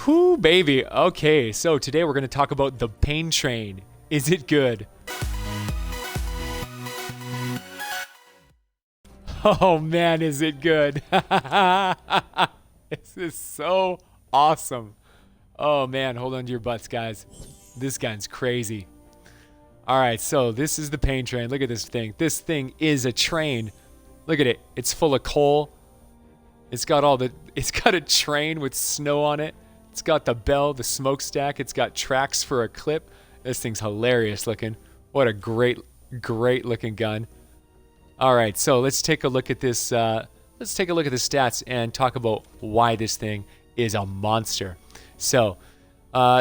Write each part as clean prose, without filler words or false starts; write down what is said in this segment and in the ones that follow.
Whoo, baby. Okay, so today we're going to talk about the pain train. Is it good? Oh man, is it good? This is so awesome. Oh man, hold on to your butts, guys. This gun's crazy. All right, so this is the pain train. Look at this thing. This thing is a train. Look at it. It's full of coal. It's got a train with snow on it. It's got the bell, the smokestack. It's got tracks for a clip. This thing's hilarious looking. What a great looking gun. All right, so let's take a look at this. Let's take a look at the stats and talk about why this thing is a monster. So,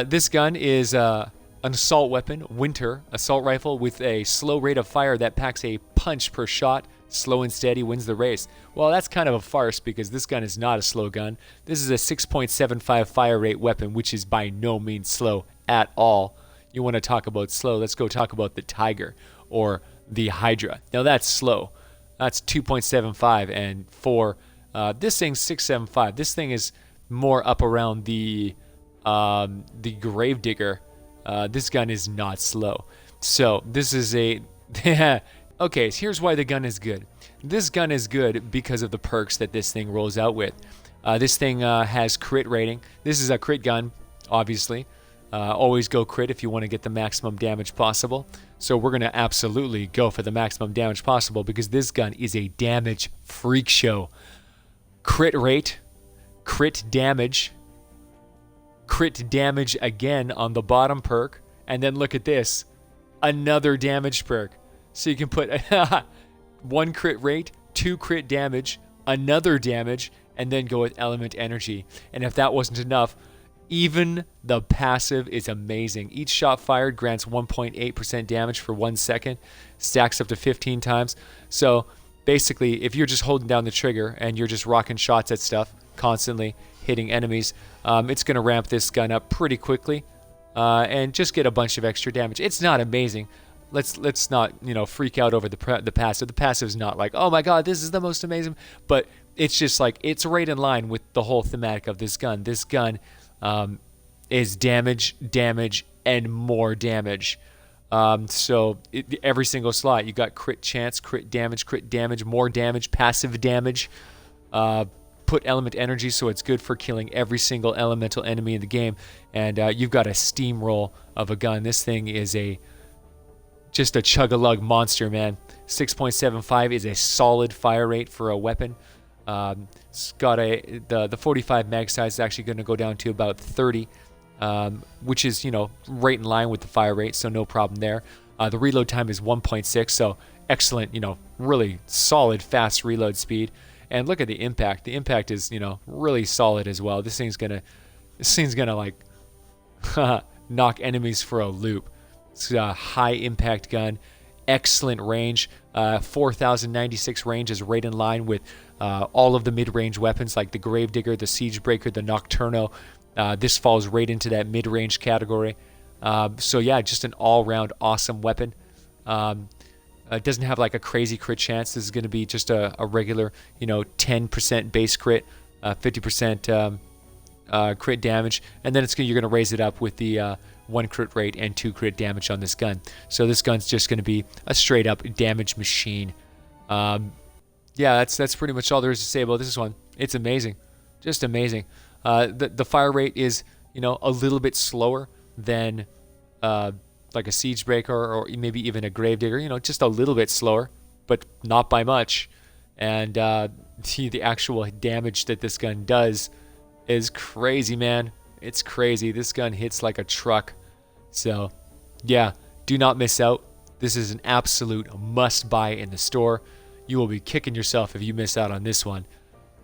this gun is an assault weapon, winter assault rifle with a slow rate of fire that packs a punch per shot. Slow and steady wins the race. Well, that's kind of a farce because this gun is not a slow gun. This is a 6.75 fire rate weapon, which is by no means slow at all. You want to talk about slow? Let's go talk about the Tiger or the Hydra. Now that's slow. That's 2.75, and for this thing's 6.75. This thing is more up around the Gravedigger. This gun is not slow. So this is a okay, so here's why the gun is good. This gun is good because of the perks that this thing rolls out with. This thing has crit rating. This is a crit gun, obviously. Always go crit if you want to get the maximum damage possible. So we're going to absolutely go for the maximum damage possible because this gun is a damage freak show. Crit rate, crit damage again on the bottom perk, and then look at this, another damage perk. So you can put 1 crit rate, 2 crit damage, another damage, and then go with element energy. And if that wasn't enough, even the passive is amazing. Each shot fired grants 1.8% damage for 1 second, stacks up to 15 times. So basically, if you're just holding down the trigger and you're just rocking shots at stuff, constantly hitting enemies, it's going to ramp this gun up pretty quickly and just get a bunch of extra damage. It's not amazing. Let's not freak out over the passive. The passive is not like, oh my god, this is the most amazing, but it's just like it's right in line with the whole thematic of this gun. This gun is damage, and more damage. So every single slot you got crit chance, crit damage, more damage, passive damage. Put element energy, so it's good for killing every single elemental enemy in the game, and you've got a steamroll of a gun. This thing is just a chug-a-lug monster, man. 6.75 is a solid fire rate for a weapon. It's got the 45 mag size is actually going to go down to about 30, which is right in line with the fire rate, so no problem there. The reload time is 1.6, so excellent, really solid fast reload speed. And look at the impact. The impact is really solid as well. This thing's gonna like knock enemies for a loop. It's a high impact gun, excellent range. 4,096 range is right in line with all of the mid-range weapons like the Gravedigger, the Siegebreaker, the Nocturno. This falls right into that mid-range category. So yeah, just an all-round awesome weapon. It doesn't have like a crazy crit chance. This is going to be just a regular, 10% base crit, 50% crit damage, and then you're going to raise it up with the 1 crit rate and 2 crit damage on this gun. So this gun's just going to be a straight up damage machine. Yeah, that's pretty much all there is to say about this one. It's amazing, just amazing. The fire rate is a little bit slower than like a Siegebreaker or maybe even a Gravedigger. Just a little bit slower, but not by much. And the actual damage that this gun does is crazy, man. It's crazy. This gun hits like a truck. So yeah, do not miss out. This is an absolute must buy in the store. You will be kicking yourself if you miss out on this one.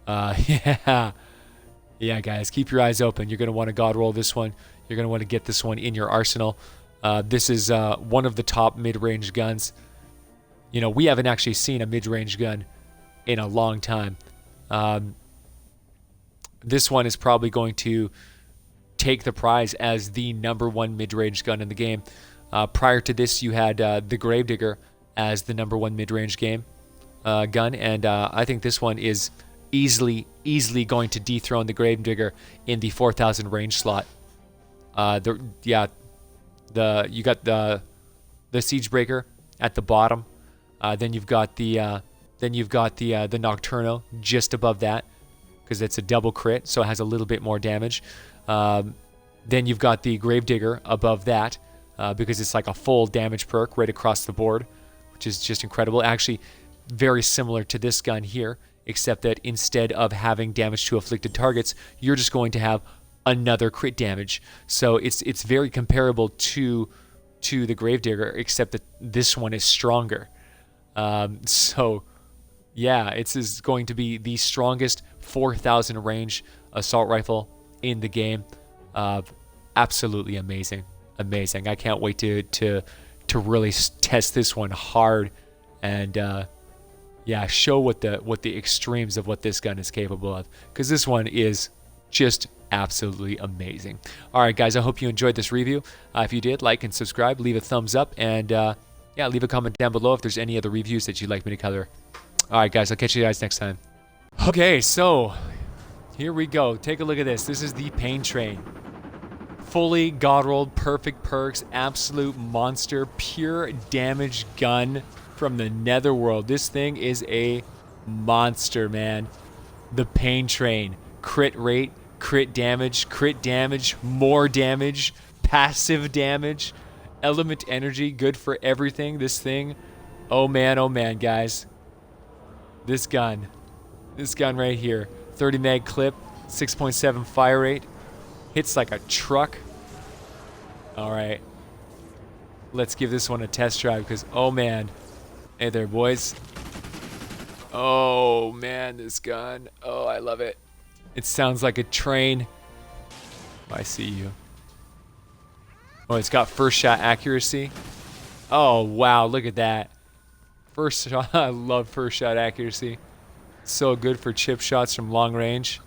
Yeah guys, keep your eyes open. You're going to want to god roll this one. You're going to want to get this one in your arsenal. This is one of the top mid-range guns. We haven't actually seen a mid-range gun in a long time. This one is probably going to take the prize as the #1 mid-range gun in the game. Prior to this, you had the Gravedigger as the #1 mid-range gun, and I think this one is easily going to dethrone the Gravedigger in the 4,000 range slot. You got the Siegebreaker at the bottom. Then you've got the Nocturno just above that, because it's a double crit, so it has a little bit more damage. Then you've got the Gravedigger above that, because it's like a full damage perk right across the board, which is just incredible. Actually, very similar to this gun here, except that instead of having damage to afflicted targets, you're just going to have another crit damage. So it's very comparable to the Gravedigger, except that this one is stronger. So yeah, it's going to be the strongest 4,000 range assault rifle in the game. Absolutely amazing. I can't wait to really test this one hard and yeah, show what the extremes of what this gun is capable of, because this one is just absolutely amazing. All right, guys, I hope you enjoyed this review. If you did, like and subscribe, leave a thumbs up, and yeah, leave a comment down below if there's any other reviews that you'd like me to cover. All right, guys, I'll catch you guys next time. Okay, so here we go. Take a look at this. This is the Pain Train. Fully god-rolled, perfect perks, absolute monster, pure damage gun from the netherworld. This thing is a monster, man. The Pain Train. Crit rate, crit damage, more damage, passive damage, element energy, good for everything. This thing, oh man, guys. This gun right here, 30 mag clip, 6.7 fire rate, hits like a truck. All right, let's give this one a test drive, because oh man, hey there, boys. Oh man, this gun, oh, I love it. It sounds like a train. I see you. Oh, it's got first shot accuracy. Oh wow, look at that. First shot, I love first shot accuracy. So good for chip shots from long range.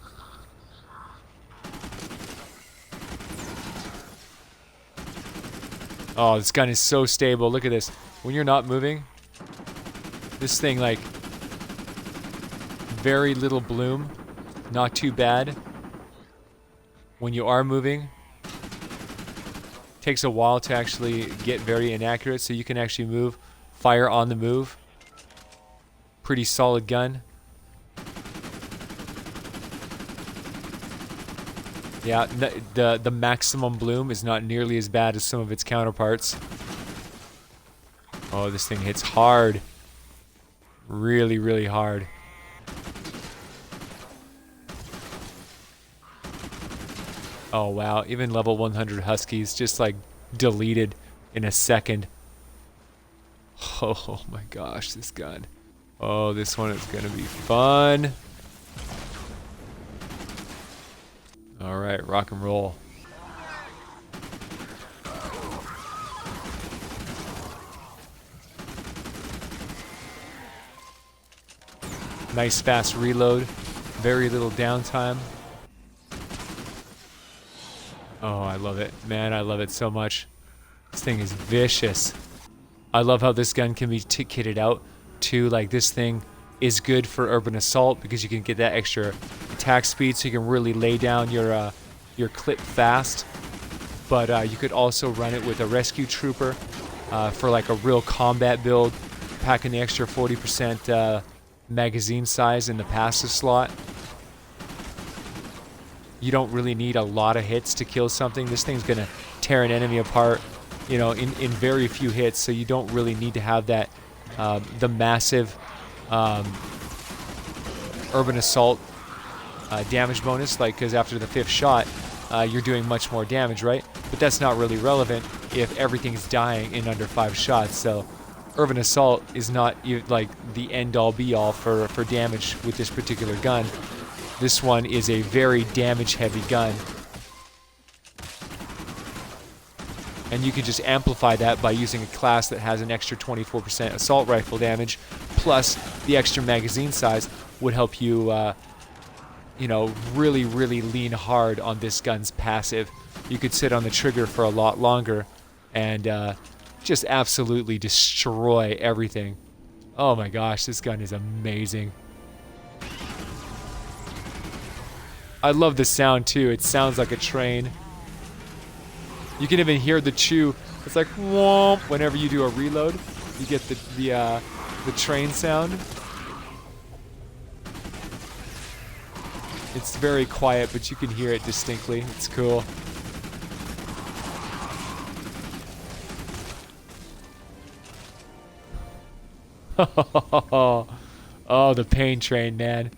Oh, this gun is so stable. Look at this. When you're not moving, this thing, like, very little bloom. Not too bad. When you are moving, takes a while to actually get very inaccurate, so you can actually move, fire on the move. Pretty solid gun. Yeah, the maximum bloom is not nearly as bad as some of its counterparts. Oh, this thing hits hard. Really, really hard. Oh wow, even level 100 Huskies just like deleted in a second. Oh my gosh, this gun. Oh, this one is gonna be fun. All right, rock and roll. Nice fast reload, very little downtime. Oh, I love it. Man, I love it so much. This thing is vicious. I love how this gun can be kitted out too. Like, this thing is good for urban assault because you can get that extra attack speed, so you can really lay down your clip fast. But you could also run it with a rescue trooper for like a real combat build, packing the extra 40% magazine size in the passive slot. You don't really need a lot of hits to kill something. This thing's gonna tear an enemy apart, you know, in very few hits, so you don't really need to have that the massive urban assault damage bonus, like, because after the 5th shot you're doing much more damage, right? But that's not really relevant if everything's dying in under 5 shots. So urban assault is not like the end-all be-all for damage with this particular gun. This one is a very damage-heavy gun, and you can just amplify that by using a class that has an extra 24% assault rifle damage, plus the extra magazine size would help you, you know, really lean hard on this gun's passive. You could sit on the trigger for a lot longer and just absolutely destroy everything. Oh my gosh, this gun is amazing. I love the sound too. It sounds like a train. You can even hear the chew. It's like whomp whenever you do a reload. You get the train sound. It's very quiet, but you can hear it distinctly. It's cool. Oh, the pain train, man.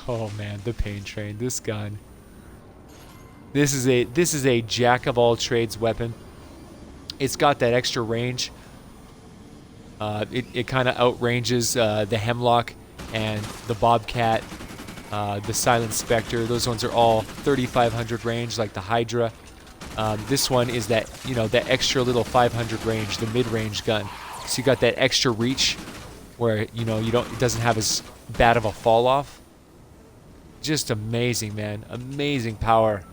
Oh man, the pain train. This gun. This is a jack of all trades weapon. It's got that extra range. It kind of outranges the Hemlock and the Bobcat, the Silent Spectre. Those ones are all 3,500 range, like the Hydra. This one is that that extra little 500 range, the mid-range gun. So you got that extra reach, where it doesn't have as bad of a fall off. Just amazing, man. Amazing power.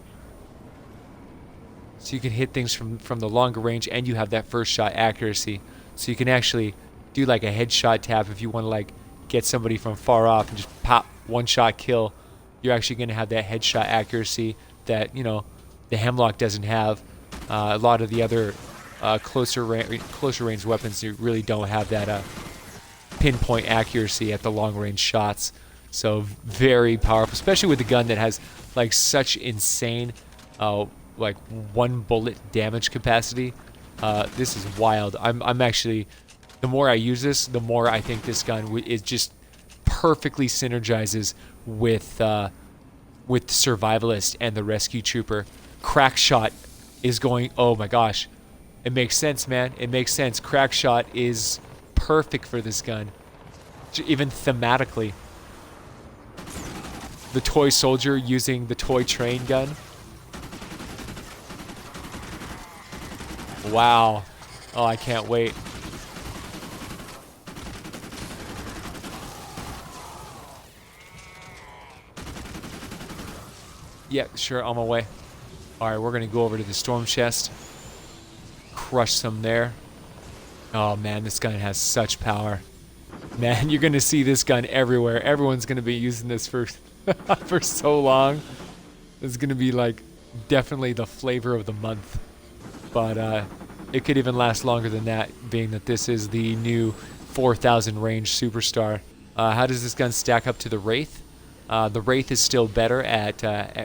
So you can hit things from the longer range, and you have that first shot accuracy. So you can actually do like a headshot tap if you want to like get somebody from far off and just pop, one shot kill. You're actually going to have that headshot accuracy that the Hemlock doesn't have. A lot of the other closer range weapons, you really don't have that pinpoint accuracy at the long range shots. So very powerful, especially with a gun that has like such insane like one bullet damage capacity. This is wild. I'm actually, the more I use this, the more I think this gun is just perfectly synergizes with Survivalist and the Rescue Trooper. Crackshot is going, oh my gosh. It makes sense, man. It makes sense. Crackshot is perfect for this gun. Even thematically. The toy soldier using the toy train gun. Wow. Oh, I can't wait. Yeah, sure, on my way. Alright, we're gonna go over to the storm chest. Crush some there. Oh man, this gun has such power. Man, you're gonna see this gun everywhere. Everyone's gonna be using this for for so long. It's gonna be like definitely the flavor of the month. But it could even last longer than that, being that this is the new 4,000 range superstar. How does this gun stack up to the Wraith? The Wraith is still better at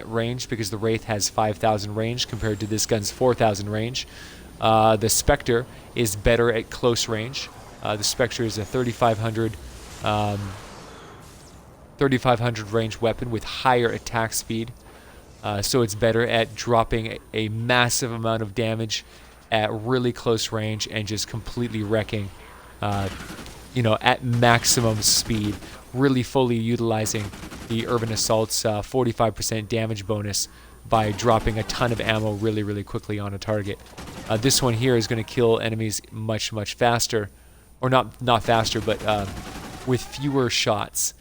range because the Wraith has 5,000 range compared to this gun's 4,000 range. The Spectre is better at close range. The Spectre is a 3,500 range weapon with higher attack speed. So it's better at dropping a massive amount of damage at really close range and just completely wrecking, at maximum speed, really fully utilizing the Urban Assault's 45% damage bonus by dropping a ton of ammo really, really quickly on a target. This one here is going to kill enemies much, much faster, or not faster, but with fewer shots,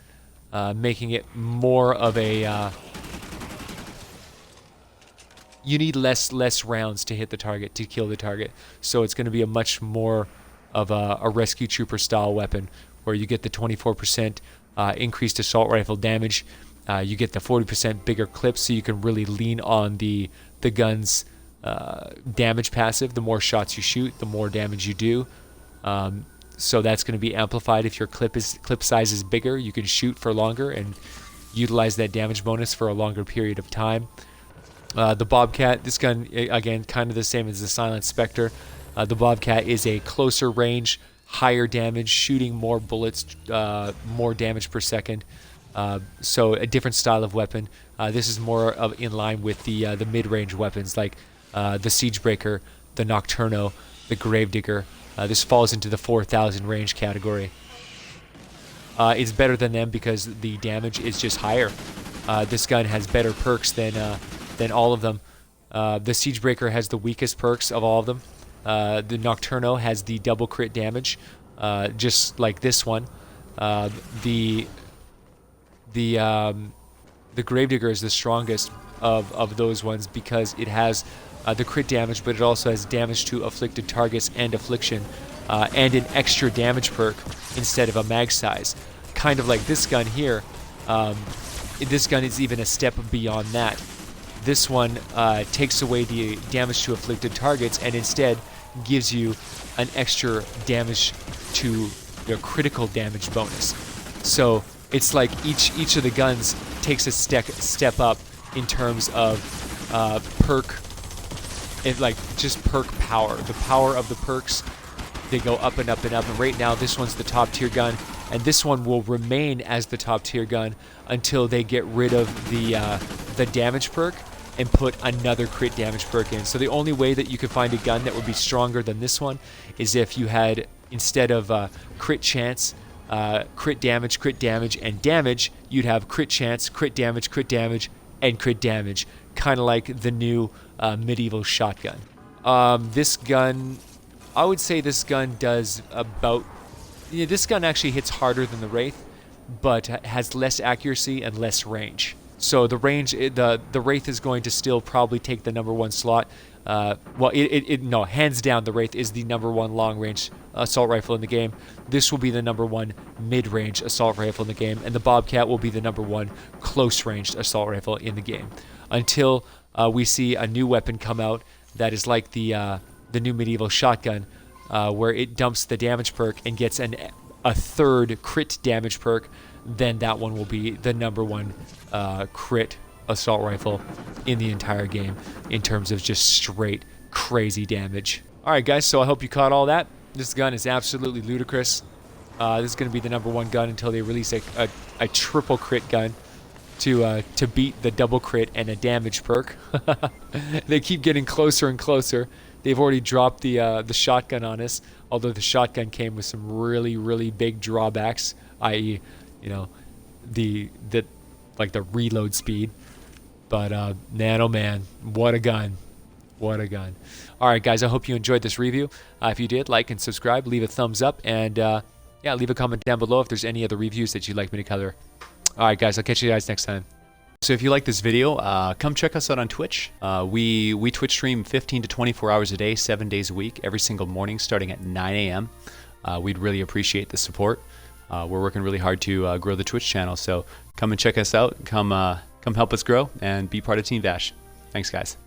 making it more of a you need less rounds to hit the target, to kill the target. So it's going to be a much more of a Rescue Trooper style weapon, where you get the 24% increased assault rifle damage. You get the 40% bigger clip, so you can really lean on the gun's damage passive. The more shots you shoot, the more damage you do. So that's going to be amplified if your clip size is bigger. You can shoot for longer and utilize that damage bonus for a longer period of time. The Bobcat, this gun, again, kind of the same as the Silent Spectre. The Bobcat is a closer range, higher damage, shooting more bullets, more damage per second. So a different style of weapon. This is more in line with the mid-range weapons like the Siegebreaker, the Nocturno, the Gravedigger. This falls into the 4,000 range category. It's better than them because the damage is just higher. This gun has better perks than all of them. The Siegebreaker has the weakest perks of all of them. The Nocturno has the double crit damage, just like this one. The Gravedigger is the strongest of those ones because it has the crit damage, but it also has damage to afflicted targets and affliction, and an extra damage perk instead of a mag size. Kind of like this gun here. this gun is even a step beyond that. This one takes away the damage to afflicted targets and instead gives you an extra damage to your critical damage bonus. So it's like each of the guns takes a step up in terms of perk, like just perk power. The power of the perks, they go up and up and up. And right now, this one's the top tier gun, and this one will remain as the top tier gun until they get rid of the damage perk and put another crit damage perk in. So the only way that you could find a gun that would be stronger than this one is if you had, instead of crit chance, crit damage, and damage, you'd have crit chance, crit damage, and crit damage. Kind of like the new medieval shotgun. This gun, I would say this gun does about... this gun actually hits harder than the Wraith, but has less accuracy and less range. So the range, the Wraith is going to still probably take the #1 slot. Well, no, hands down, the Wraith is the #1 long-range assault rifle in the game. This will be the #1 mid-range assault rifle in the game, and the Bobcat will be the #1 close-range assault rifle in the game. Until we see a new weapon come out that is like the new medieval shotgun, where it dumps the damage perk and gets a third crit damage perk, then that one will be the #1 crit assault rifle in the entire game in terms of just straight crazy damage. Alright guys, so I hope you caught all that. This gun is absolutely ludicrous. This is going to be the #1 gun until they release a triple crit gun to beat the double crit and a damage perk. They keep getting closer and closer. They've already dropped the shotgun on us, although the shotgun came with some really big drawbacks, i.e., you know, the reload speed. But man, oh man, what a gun. What a gun. Alright guys, I hope you enjoyed this review. If you did, like and subscribe, leave a thumbs up, and yeah, leave a comment down below if there's any other reviews that you'd like me to cover. Alright guys, I'll catch you guys next time. So if you like this video, come check us out on Twitch. We Twitch stream 15 to 24 hours a day, 7 days a week, every single morning starting at 9 a.m. We'd really appreciate the support. We're working really hard to grow the Twitch channel, so come and check us out. Come help us grow and be part of TeamVASH. Thanks guys.